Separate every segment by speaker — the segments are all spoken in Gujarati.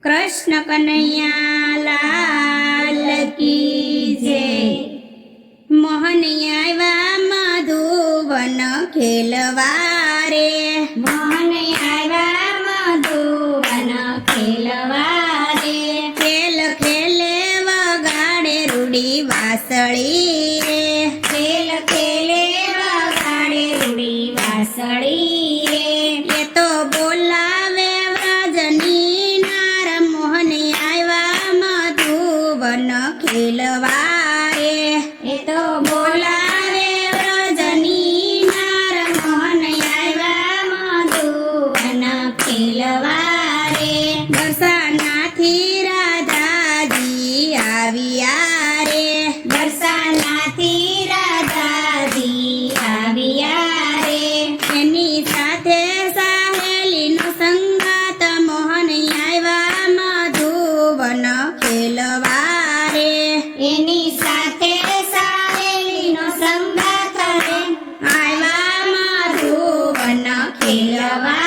Speaker 1: कृष्ण कन्हैया लाल की जय। मोहन आवा मधुवन खेलवा रे, मोहन आवा मधुवन खेलवा रे। खेल खेले वगाड़े रूड़ी वासળી रे, खेल खेले वगाड़े रूड़ी वासળી रे। ये तो बोलावे व्रजनी नार, मोहन आवा मधुवन खेलवा रे। ये तो बोलावे व्रजनी नार, मोहन आवा मधुवन खेलवा रे। बरसानाथी राधाजी आविया रे, बरसानाथी राधाजी आविया रे। एनी साथे सहेलीनो संगात, मोहन आवा मधुवन खेलवा रे। एनी साथे सहेलीनो संगात रे, आवा मधुवन खेलवा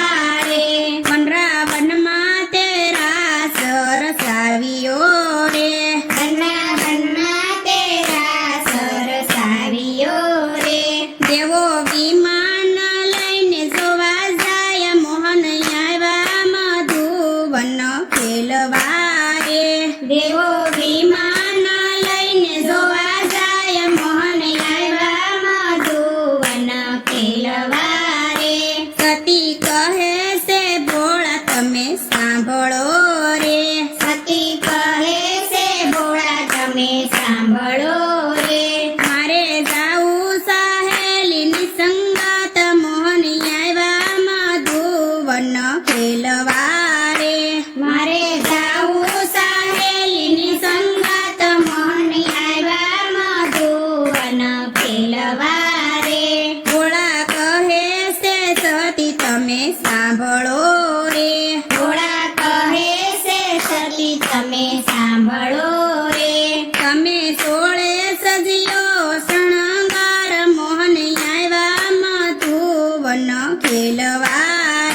Speaker 1: रे। वनरावનમાં તેરા સરસાવ્યો રે, વનરાવનમાં તેરા સરસાવ્યો રે। દેવો વિમાન લઈને જોવા જાય, મોહન આવા મધુવન ખેલવા રે। દેવો વિમાન લઈને જોવા જાય, મોહન આવા મધુવન ખેલવા રે। સતી કહે છે ભોળા તમે સાંભળો રે, સતી કહે છે ભોળા તમે સાંભળો રે। મારે જાવું સહેલીની સંગાત, મોહન આવા મધુવન ખેલવા રે। મારે જાવું સહેલીની સંગાત, મોહન આવા મધુવન ખેલવા રે। ભોળા કહે છે સતી તમે સાંભળો રે, ભોળા કહે છે સતી તમે સાંભળો રે। તમે સોળે સજ્યો શણગાર, મોહન આવા મધુવન ખેલવા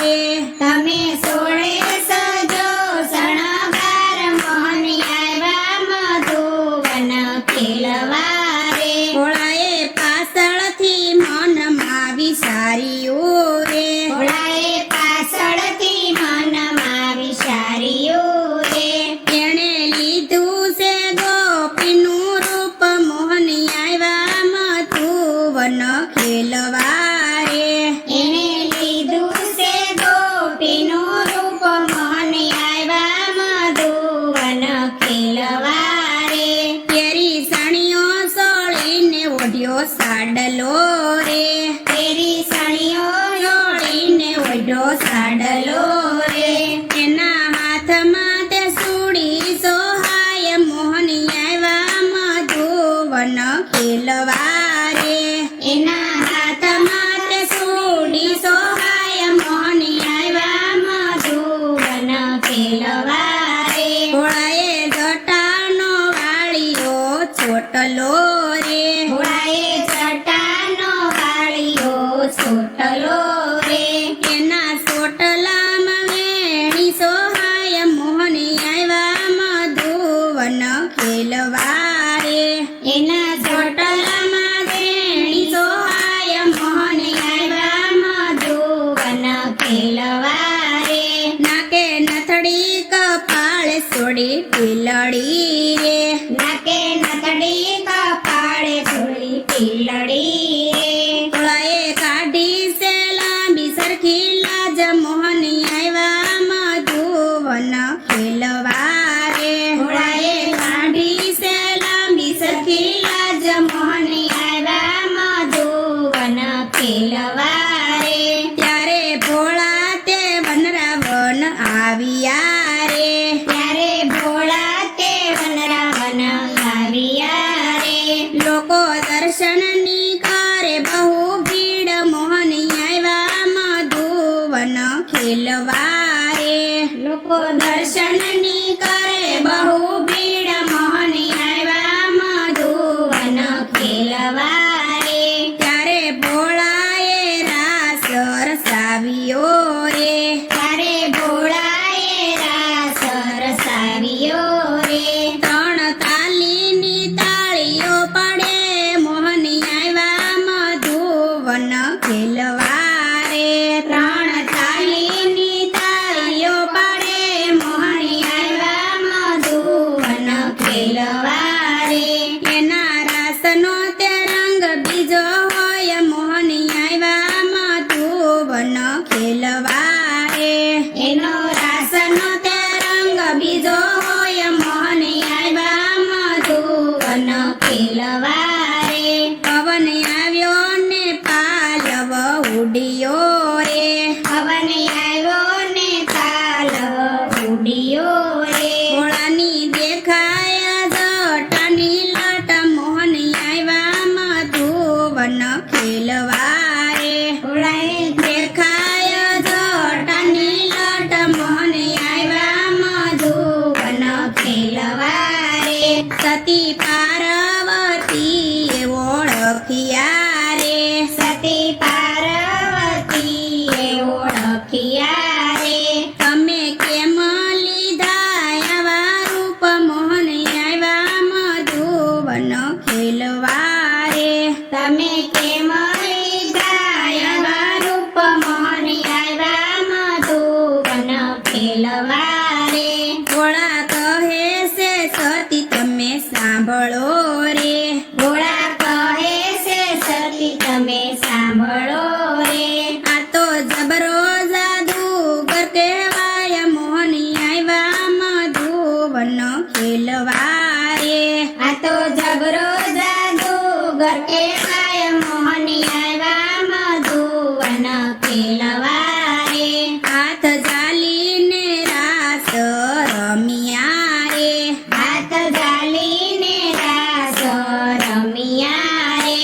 Speaker 1: રે। તમે સોળે સજો શણગાર, મોહન આવા મધુવન ખેલવા રે। ભોળાએ પાછળથી મનમાં વિચાર્યું રે, ભોળાએ પાછળથી મનમાં વિચાર્યું રે। એણે લીધું છે ગોપીનું રૂપ, મોહન આવા મધુવન ખેલવા રે। એણે લીધું છે ગોપીનું રૂપ, મોહન આવા મધુવન ખેલવા રે। કેરી સણિયો સોળીને ઓઢ્યો સાડલો રે, કેરી સણિયો સોળીને ઓઢ્યો સાડલો રે। એના હાથમાં તે સુડી સોહાય, મોહન આવા મધુવન ખેલવા રે। એના હાથમાં તે સુડી સોહાય, મોહન આવા મધુવન ખેલવા રે। ભોળાએ જટાનો વાળીઓ છોટલો રે, ભોળાએ જટાનો વાળીઓ છોટલો રે। એના ચોટલામાં વેણી સોહાય, મોહન આવા મધુવન ખેલવા રે। એના ચોટલામાં વેણી સોહાય, મોહન આવા મધુવન ખેલવા રે। નાકે નથડી કપાળે સોડી પીલડી રે, નાકે નથડી કપાળે સોડી પીલડી રે। ભોળાએ કાઢી છે લાંબી સરખી લાજ, મોહન આવા મધુવન ખેલવા રે। ભોળાએ કાઢી છે લાંબી સરખી લાજ, મોહન આવા મધુવન ખેલવા રે। ત્યારે ભોળા તે વનરાવન આવ્યા રે, ત્યારે ભોળા તે વનરાવન આવ્યા રે। લોકો દર્શનની કરે બહુ ભીડ, મોહન આવા મધુવન ખેલવા રે। લોકો દર્શનની કરે બહુ ભીડ, મોહન આવા મધુવન ખેલવા રે। ત્યારે ભોળાએ રાસ રસાવ્યો રે, ત્યારે ભોળાએ રાસ સતી પાર્વતીએ ઓળખ્યા રે સતી પાર્વતીએ ઓળખ્યા રે તમે કેમ લીધા આવા રૂપ મોહન આવ્યા મધુવન ખેલવા રે તમે કેમ લીધા આવા રૂપ મોહન આવ્યા મધુવન ખેલવા રે ભોળા કહે છે સતી તમે સાંભળો રે ભોળા કહે છે સતી તમે સાંભળો રે આ તો જબરો જાદુગર કહેવાય મોહન આવ્યા મધુવન ખેલવા રે આ તો જબરો જાદુગર કહેવાય મોહન આવ્યા મધુવન ખેલવા રે હાથ જાલીને રાસ રમિયા રે હાથ જાલીને રાસ રમિયા રે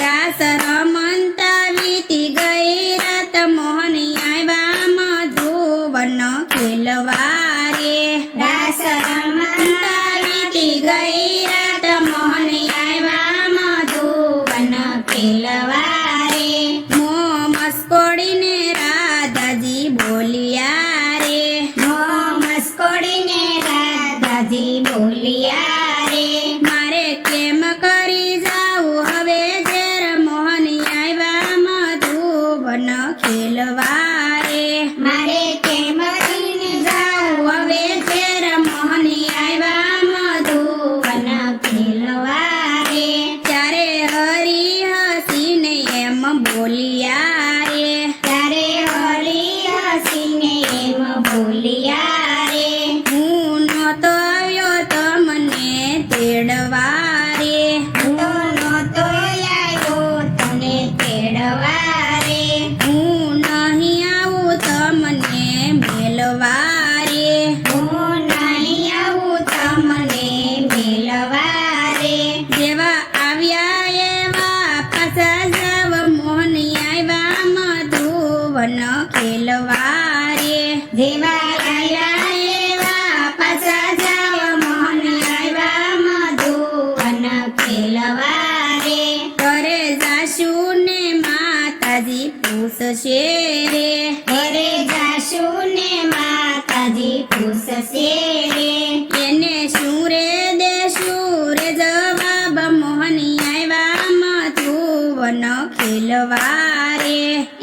Speaker 1: રાસ રમંતા વીતી ગઈ રાત મોહન આવ્યા મધુવન ખેલવા રે રાસ રમંતા વીતી ગઈ રાત મોહન આવ્યા મધુવન ખેલવા રે મોં મસ્કોડીને રાધાજી બોલ્યા રે મોં મસ્કોડીને રાધાજી બોલ્યા રે મારે કેમ કરી જાવું હવે ઝેર મોહન આવ્યા મધુવન ખેલવા રે મારે કેમ કરીને જાવું હવે ઝેર મોહન આવ્યા મધુવન ખેલવા રે ત્યારે હરી હસીને એમ બોલ્યા રે ત્યારે હરી હસીને એમ બોલ્યા રે હું નહોતો આવ્યો તમને તેડવા રે હું નહોતો આવ્યો તને તેડવા રે હું નહીં આવું તમને મેલવા રે હું નહીં આવું તમને મેલવા રે જેવા આવ્યા એવા પાછા જાવ મોહન આવ્યા મધુવન ખેલવા રે જેવા આવ્યા એવા પાછા જાવ મોહન આવ્યા મધુવન ખેલવા રે ઘરે જાશુ ને માતાજી પૂછશે રે ઘરે જાશુ ને માતાજી પૂછશે રે એને શું રે દેશું રે જવાબ મોહન આવ્યા મધુવન ખેલવા રે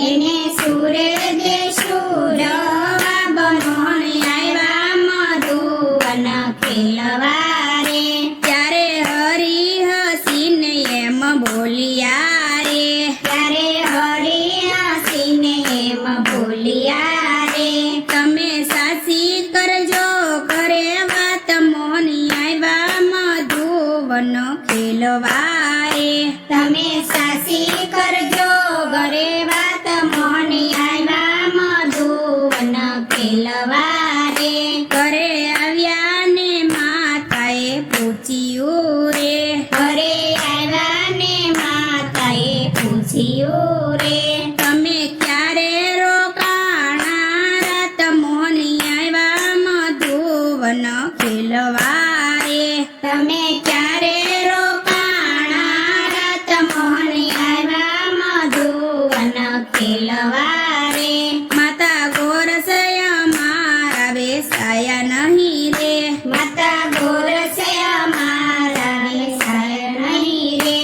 Speaker 1: એને શું રે દેશું જવાબ મોહન આવ્યા મધુવન ખેલવા રે ત્યારે હરી હસીને એમ બોલ્યા રે ત્યારે હરી હસીને એમ બોલ્યા રે તમે સાચી કરજો ઘરે વાત મોહન આવ્યા મધુવન ખેલવા રે તમે સાચી કરજો ઘરે વાત મોહન આવ્યા મધુવન ખેલવા રે ઘરે આવ્યા ને માતાએ પૂછ્યું રે ઘરે આવ્યા ને માતાએ પૂછ્યું રે તમે ક્યારે રોકાણા રાત મોહન આવ્યા મધુવન ખેલવા રે તમે ક્યારે રોકાણા રાત મોહન આવ્યા મધુવન ખેલવા રે માતા ગોરસયા મારા બેસાયા નહીં રે માતા ગોરસયા મારા બેસાયા નહીં રે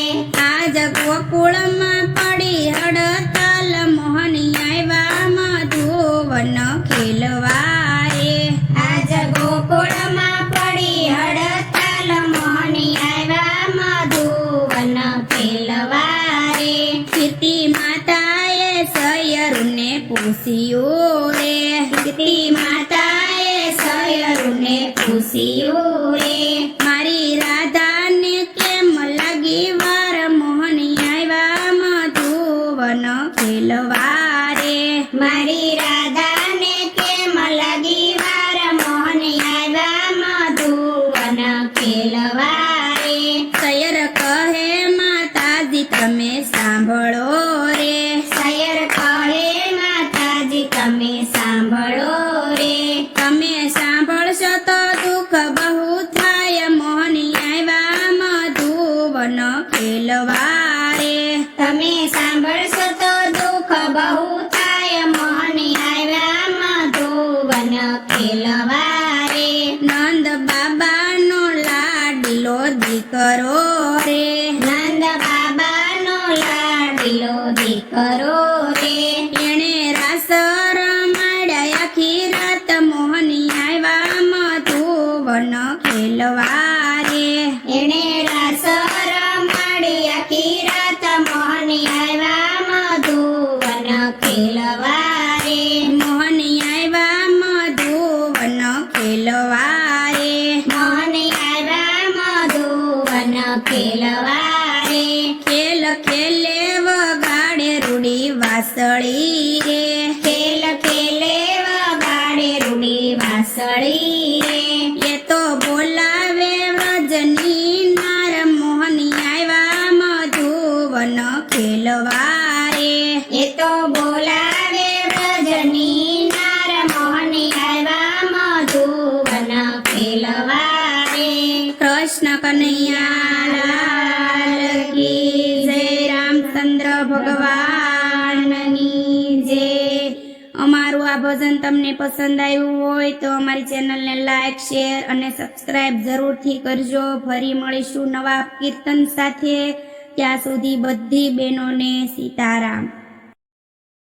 Speaker 1: આજ ગોકુળમાં પડી હડતાલ મોહન આવ્યા મધુવન ખેલવા રે આજ ગોકુળમાં પડી હડતાલ મોહન આવ્યા મધુવન ખેલવા રે કીર્તિ માતાએ સયરુને પૂછ્યું રે કીર્તિ માતાએ સયરુને પૂછ્યું રે મારી રાધાને કેમ લાગી વાર મોહન આવ્યા મધુવન ખેલવા રે મારી રાધાને કેમ લાગી વાર મોહન આવ્યા મધુવન ખેલવા રે સયર કહે માતાજી તમે સાંભળો રે સયર કહે માતાજી તમે સાંભળો રે તમે સાંભળશો તો દુઃખ બહુ થાય મધુવન ખેલવારે
Speaker 2: એણે રાસ રમાડી આખી રાત મોહન આવ્યા મધુવન ખેલવારે.
Speaker 1: મોહન આવ્યા મધુવન ખેલવારે
Speaker 2: મોહન આવ્યા મધુવન ખેલવારે.
Speaker 1: ખેલ ખેલે વગાડે રૂડી વાસળી રે
Speaker 2: ખેલ ખેલે વગાડે રૂડી વાસળી રે.
Speaker 1: એ તો બોલાવે વ્રજની નાર મોહન આવ્યા મધુવન ખેલવારે
Speaker 2: એ તો બોલાવે વ્રજની નાર મોહન આવ્યા મધુવન ખેલવારે.
Speaker 1: કૃષ્ણ કનૈયા લાલ કી જય રામચંદ્ર ભગવાનની જય. અમારું આ ભજન તમને પસંદ આવ્યું હોય તો અમારી ચેનલને લાઈક શેર અને સબસ્ક્રાઇબ જરૂરથી કરજો. ફરી મળીશું નવા કીર્તન સાથે. ત્યાં સુધી બધી બહેનોને સીતારામ.